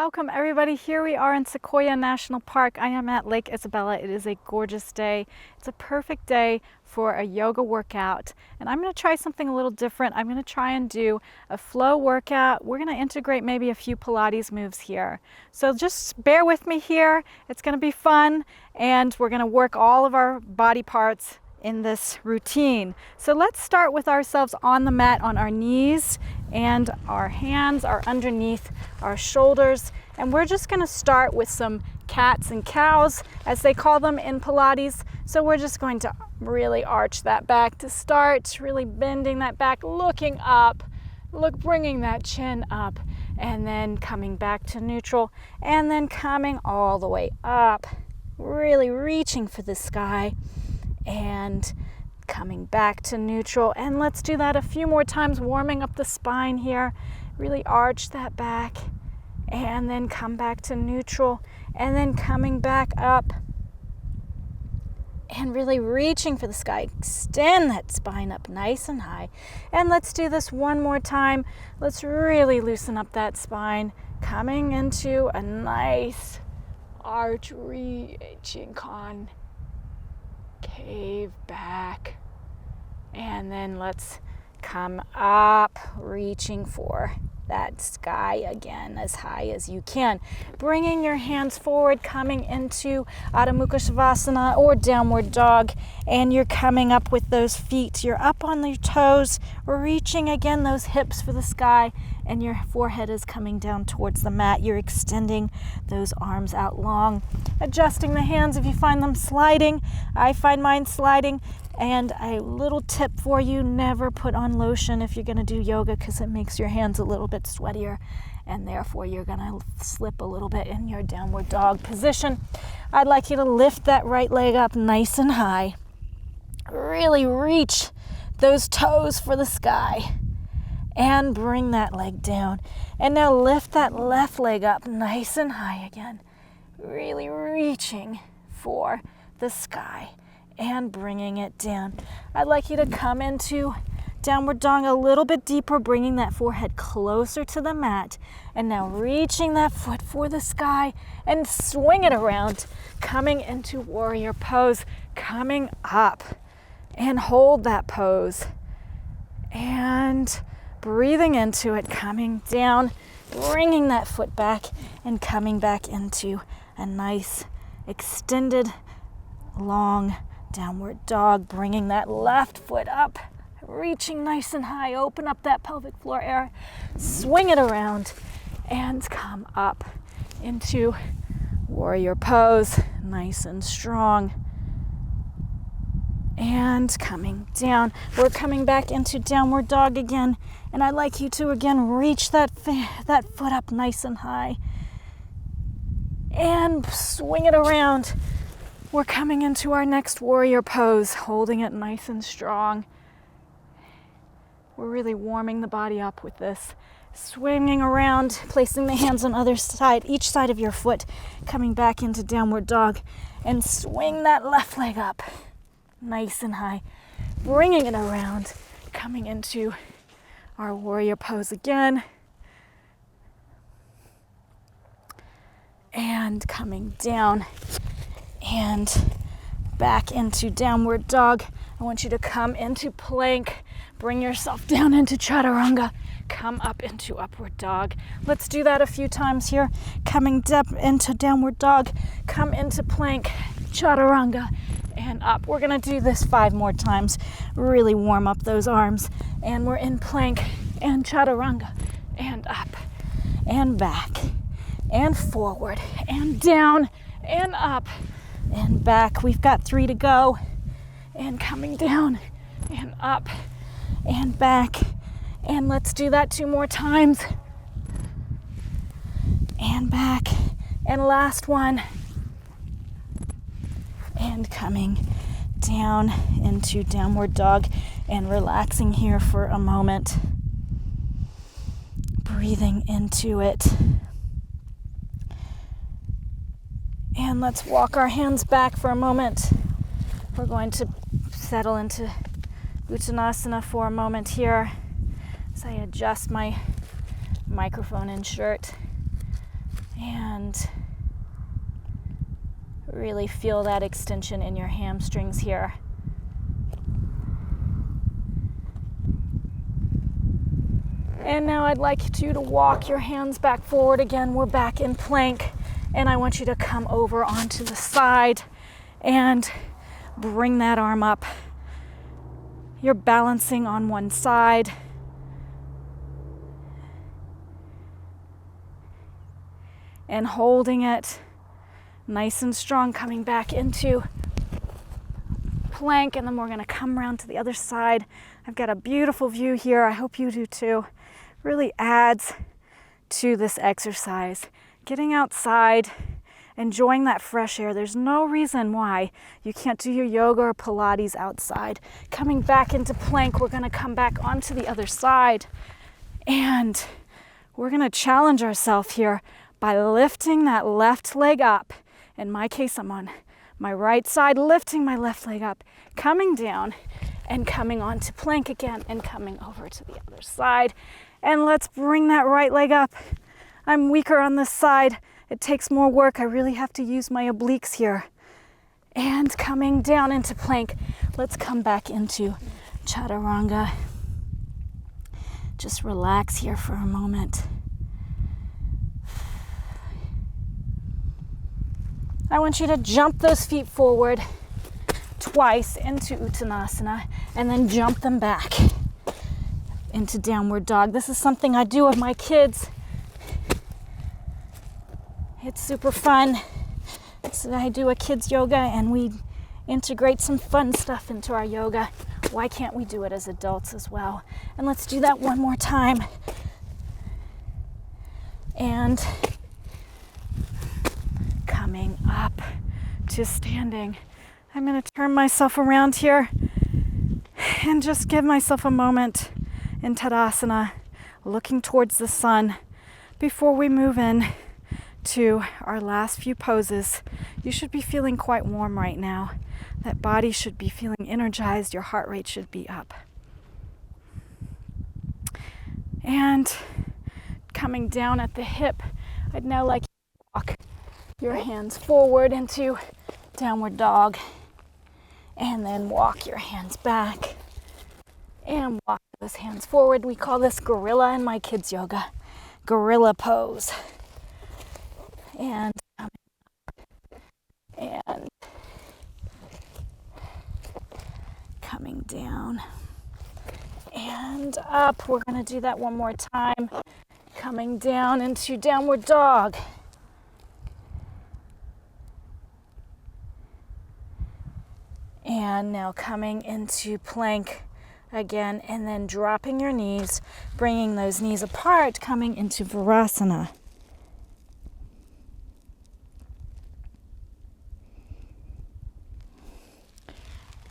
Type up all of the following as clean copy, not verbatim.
Welcome everybody. Here we are in Sequoia National Park. I am at Lake Isabella. It is a gorgeous day. It's a perfect day for a yoga workout. And I'm going to try something a little different. I'm going to try and do a flow workout. We're going to integrate maybe a few Pilates moves here. So just bear with me here. It's going to be fun and we're going to work all of our body parts in this routine. So let's start with ourselves on the mat on our knees, and our hands are underneath our shoulders, and we're just going to start with some cats and cows, as they call them in Pilates. So we're just going to really arch that back to start, really bending that back, looking up, bringing that chin up, and then coming back to neutral, and then coming all the way up, really reaching for the sky and coming back to neutral. And let's do that a few more times, warming up the spine here. Really arch that back and then come back to neutral, and then coming back up and really reaching for the sky. Extend that spine up nice and high. And let's do this one more time. Let's really loosen up that spine, coming into a nice arch, reaching concave back, and then let's come up, reaching for that sky again as high as you can. Bringing your hands forward, coming into Adho Mukha Shavasana or downward dog, and you're coming up with those feet. You're up on your toes, reaching again those hips for the sky, and your forehead is coming down towards the mat. You're extending those arms out long, adjusting the hands if you find them sliding. I find mine sliding. And a little tip for you, never put on lotion if you're going to do yoga, because it makes your hands a little bit sweatier, and therefore you're going to slip a little bit in your downward dog position. I'd like you to lift that right leg up nice and high. Really reach those toes for the sky and bring that leg down. And now lift that left leg up nice and high again. Really reaching for the sky and bringing it down. I'd like you to come into downward dog a little bit deeper, bringing that forehead closer to the mat, and now reaching that foot for the sky and swing it around, coming into warrior pose, coming up and hold that pose and breathing into it, coming down, bringing that foot back and coming back into a nice extended long downward dog, bringing that left foot up, reaching nice and high, open up that pelvic floor area, swing it around, and come up into warrior pose, nice and strong, and coming down. We're coming back into downward dog again, and I'd like you to again reach that foot up nice and high, and swing it around. We're coming into our next warrior pose, holding it nice and strong. We're really warming the body up with this. Swinging around, placing the hands on either side, each side of your foot, coming back into downward dog, and swing that left leg up nice and high. Bringing it around, coming into our warrior pose again. And coming down and back into downward dog. I want you to come into plank, bring yourself down into chaturanga, come up into upward dog. Let's do that a few times here. Coming up into downward dog, come into plank, chaturanga, and up. We're gonna do this 5 more times. Really warm up those arms. And we're in plank and chaturanga, and up and back and forward and down and up and back. We've got 3 to go. And coming down and up and back. And let's do that 2 more times. And back. And last one. And coming down into downward dog and relaxing here for a moment. Breathing into it. And let's walk our hands back for a moment. We're going to settle into Uttanasana for a moment here as I adjust my microphone and shirt. And really feel that extension in your hamstrings here. And now I'd like you to walk your hands back forward again. We're back in plank. And I want you to come over onto the side and bring that arm up. You're balancing on one side. And holding it nice and strong, coming back into plank, and then we're going to come around to the other side. I've got a beautiful view here. I hope you do too. Really adds to this exercise. Getting outside, enjoying that fresh air. There's no reason why you can't do your yoga or Pilates outside. Coming back into plank, we're going to come back onto the other side, and we're going to challenge ourselves here by lifting that left leg up. In my case, I'm on my right side, lifting my left leg up, coming down and coming onto plank again and coming over to the other side. And let's bring that right leg up. I'm weaker on this side. It takes more work. I really have to use my obliques here. And coming down into plank. Let's come back into chaturanga. Just relax here for a moment. I want you to jump those feet forward twice into Uttanasana and then jump them back into downward dog. This is something I do with my kids. It's super fun. So I do a kids yoga and we integrate some fun stuff into our yoga. Why can't we do it as adults as well? And let's do that one more time. And coming up to standing. I'm going to turn myself around here and just give myself a moment in Tadasana, looking towards the sun before we move in to our last few poses. You should be feeling quite warm right now. That body should be feeling energized. Your heart rate should be up. And coming down at the hip, I'd now like you to walk your hands forward into downward dog, and then walk your hands back and walk those hands forward. We call this gorilla in my kids yoga, gorilla pose. And coming down and up. We're going to do that one more time. Coming down into downward dog. And now coming into plank again, and then dropping your knees, bringing those knees apart, coming into Virasana.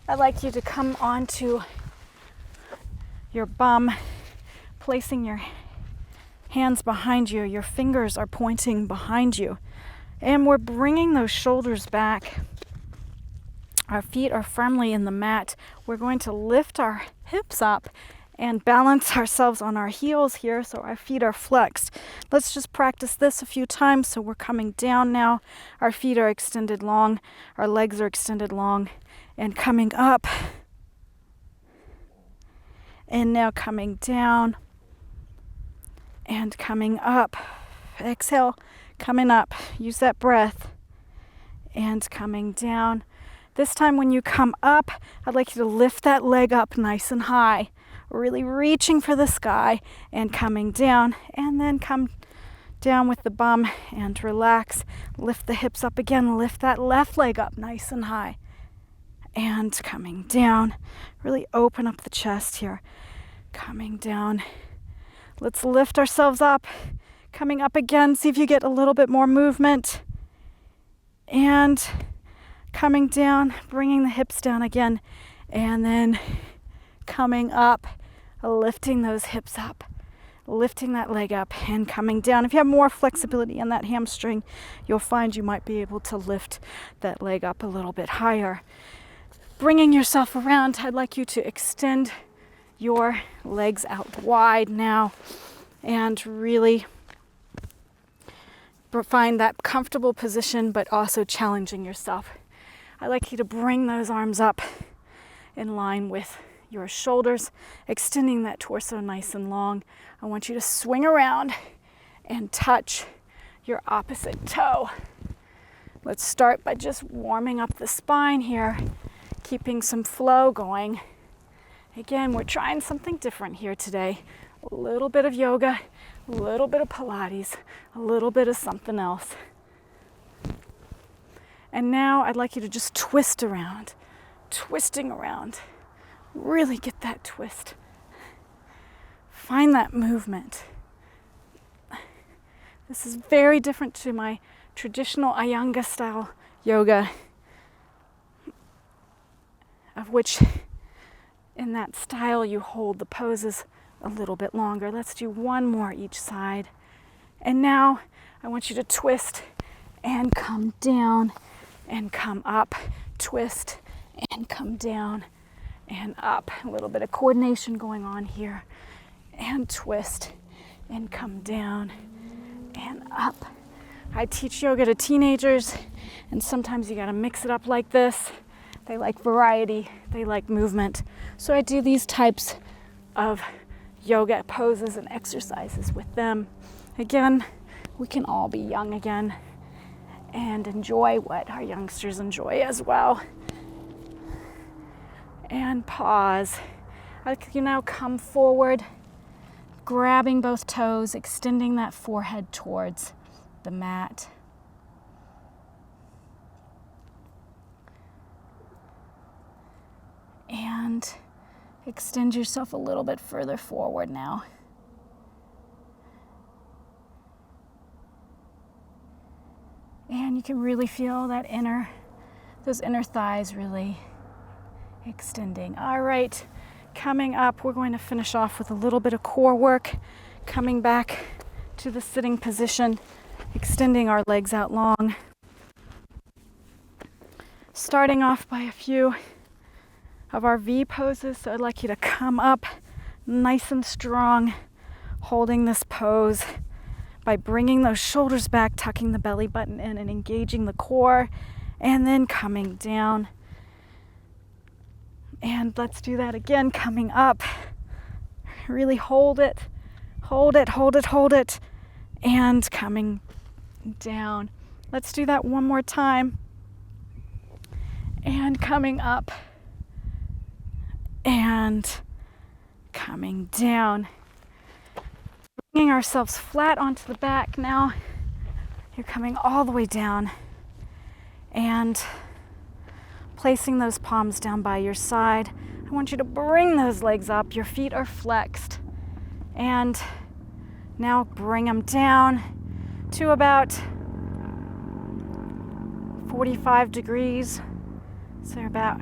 I'd like you to come onto your bum, placing your hands behind you. Your fingers are pointing behind you. And we're bringing those shoulders back. Our feet are firmly in the mat. We're going to lift our hips up and balance ourselves on our heels here so our feet are flexed. Let's just practice this a few times. So we're coming down now. Our feet are extended long. Our legs are extended long. And coming up. And now coming down. And coming up. Exhale. Coming up. Use that breath. And coming down. This time when you come up, I'd like you to lift that leg up nice and high, really reaching for the sky and coming down, and then come down with the bum and relax. Lift the hips up again, lift that left leg up nice and high and coming down. Really open up the chest here, coming down. Let's lift ourselves up, coming up again. See if you get a little bit more movement and coming down, bringing the hips down again, and then coming up, lifting those hips up, lifting that leg up and coming down. If you have more flexibility in that hamstring, you'll find you might be able to lift that leg up a little bit higher. Bringing yourself around, I'd like you to extend your legs out wide now and really find that comfortable position, but also challenging yourself. I'd like you to bring those arms up in line with your shoulders, extending that torso nice and long. I want you to swing around and touch your opposite toe. Let's start by just warming up the spine here, keeping some flow going. Again, we're trying something different here today. A little bit of yoga, a little bit of Pilates, a little bit of something else. And now I'd like you to just twist around, twisting around. Really get that twist. Find that movement. This is very different to my traditional Iyengar style yoga, of which in that style you hold the poses a little bit longer. Let's do one more each side. And now I want you to twist and come down and come up, twist and come down and up. A little bit of coordination going on here. And twist and come down and up. I teach yoga to teenagers, and sometimes you gotta mix it up like this. They like variety, they like movement. So I do these types of yoga poses and exercises with them. Again, we can all be young again and enjoy what our youngsters enjoy as well. And pause. You now come forward, grabbing both toes, extending that forehead towards the mat. And extend yourself a little bit further forward now. And you can really feel that those inner thighs really extending. All right, coming up, we're going to finish off with a little bit of core work, coming back to the sitting position, extending our legs out long. Starting off by a few of our V poses. So I'd like you to come up nice and strong, holding this pose by bringing those shoulders back, tucking the belly button in and engaging the core, and then coming down. And let's do that again, coming up. Really hold it, hold it, hold it, hold it, and coming down. Let's do that one more time. And coming up and coming down. Bringing ourselves flat onto the back now. You're coming all the way down and placing those palms down by your side. I want you to bring those legs up. Your feet are flexed. And now bring them down to about 45 degrees. So about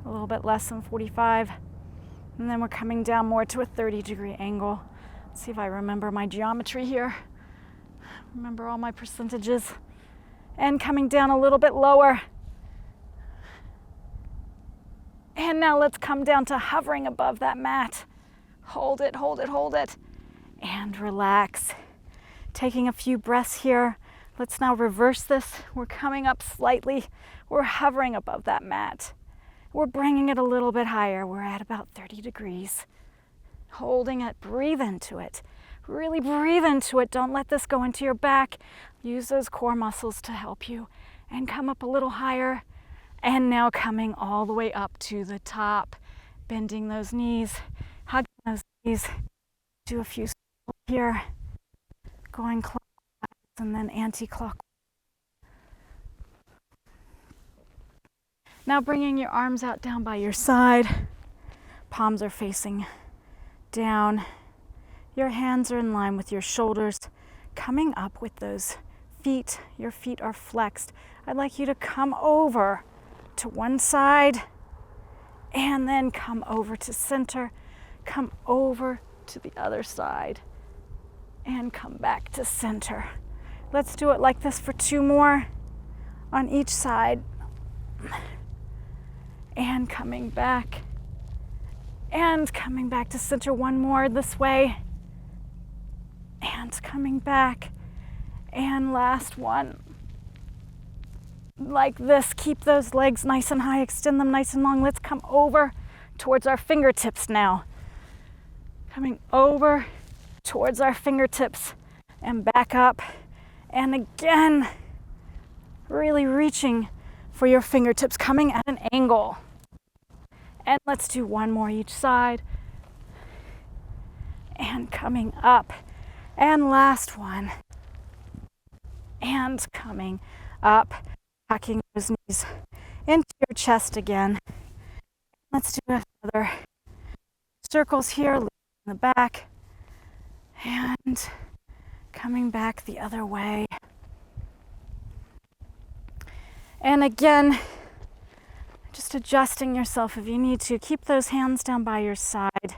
a little bit less than 45. And then we're coming down more to a 30-degree angle. Let's see if I remember my geometry here. Remember all my percentages. And coming down a little bit lower. And now let's come down to hovering above that mat. Hold it, hold it, hold it. And relax. Taking a few breaths here. Let's now reverse this. We're coming up slightly. We're hovering above that mat. We're bringing it a little bit higher. We're at about 30 degrees. Holding it, breathe into it. Really breathe into it. Don't let this go into your back. Use those core muscles to help you. And come up a little higher. And now coming all the way up to the top. Bending those knees, hugging those knees. Do a few circles here. Going clockwise and then anti-clockwise. Now bringing your arms out down by your side. Palms are facing down. Your hands are in line with your shoulders. Coming up with those feet. Your feet are flexed. I'd like you to come over to one side and then come over to center. Come over to the other side and come back to center. Let's do it like this for 2 more on each side. And coming back. And coming back to center. 1 more this way. and coming back. And last one. Like this, keep those legs nice and high, extend them nice and long. Let's come over towards our fingertips now. Coming over towards our fingertips and back up. And again, really reaching for your fingertips, coming at an angle. And let's do one more each side. And coming up. And last one. And coming up. Tucking those knees into your chest again. Let's do another circles here, in the back, and coming back the other way. And again, just adjusting yourself if you need to. Keep those hands down by your side.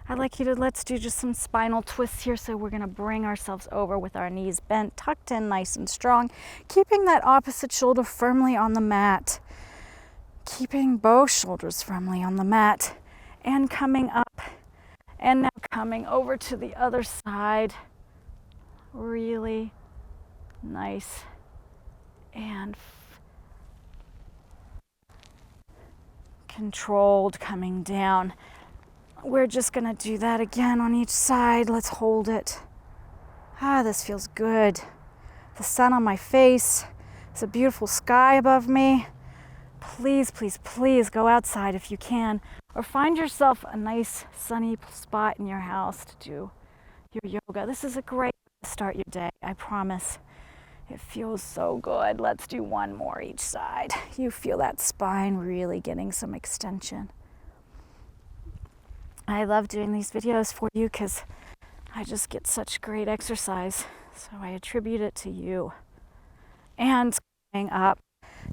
I'd like you to, let's do just some spinal twists here. So we're gonna bring ourselves over with our knees bent, tucked in nice and strong, keeping that opposite shoulder firmly on the mat, keeping both shoulders firmly on the mat, and coming up, and now coming over to the other side. Really nice and controlled, coming down. We're just gonna do that again on each side. Let's hold it. This feels good. The sun on my face. It's a beautiful sky above me. Please, please, please go outside if you can, or find yourself a nice sunny spot in your house to do your yoga. This is a great way to start your day, I promise. It feels so good. Let's do one more each side. You feel that spine really getting some extension. I love doing these videos for you because I just get such great exercise. So I attribute it to you. And coming up,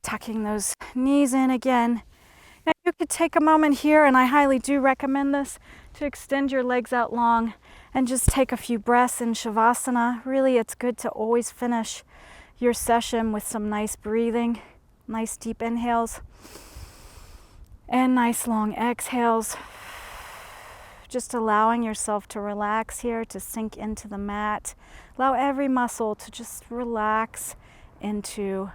tucking those knees in again. Now you could take a moment here, and I highly do recommend this, to extend your legs out long and just take a few breaths in Shavasana. Really, it's good to always finish your session with some nice breathing, nice deep inhales, and nice long exhales. Just allowing yourself to relax here, to sink into the mat. Allow every muscle to just relax into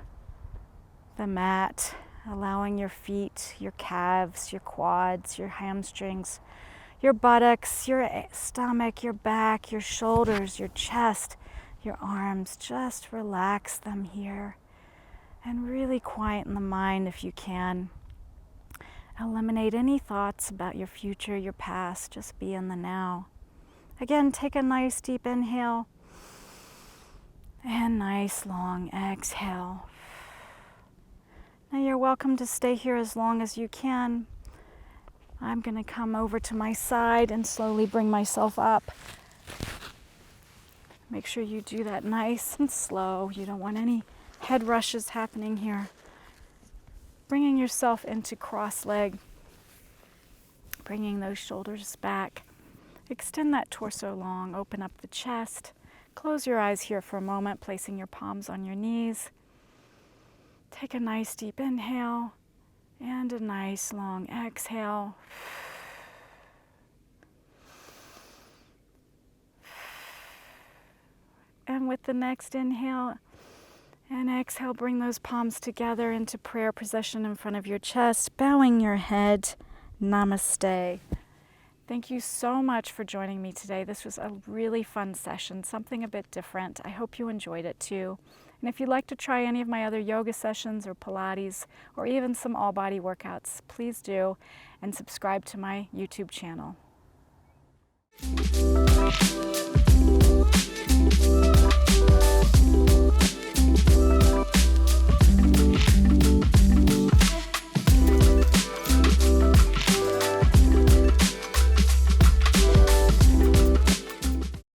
the mat, allowing your feet, your calves, your quads, your hamstrings, your buttocks, your stomach, your back, your shoulders, your chest, your arms. Just relax them here and really quieten the mind if you can. Eliminate any thoughts about your future, your past. Just be in the now. Again, take a nice deep inhale and nice long exhale. Now you're welcome to stay here as long as you can. I'm going to come over to my side and slowly bring myself up. Make sure you do that nice and slow. You don't want any head rushes happening here. Bringing yourself into cross leg, bringing those shoulders back. Extend that torso long, open up the chest. Close your eyes here for a moment, placing your palms on your knees. Take a nice deep inhale and a nice long exhale. And with the next inhale and exhale, bring those palms together into prayer position in front of your chest, bowing your head. Namaste. Thank you so much for joining me today. This was a really fun session, something a bit different. I hope you enjoyed it too. And if you'd like to try any of my other yoga sessions or Pilates or even some all-body workouts, please do, and subscribe to my YouTube channel.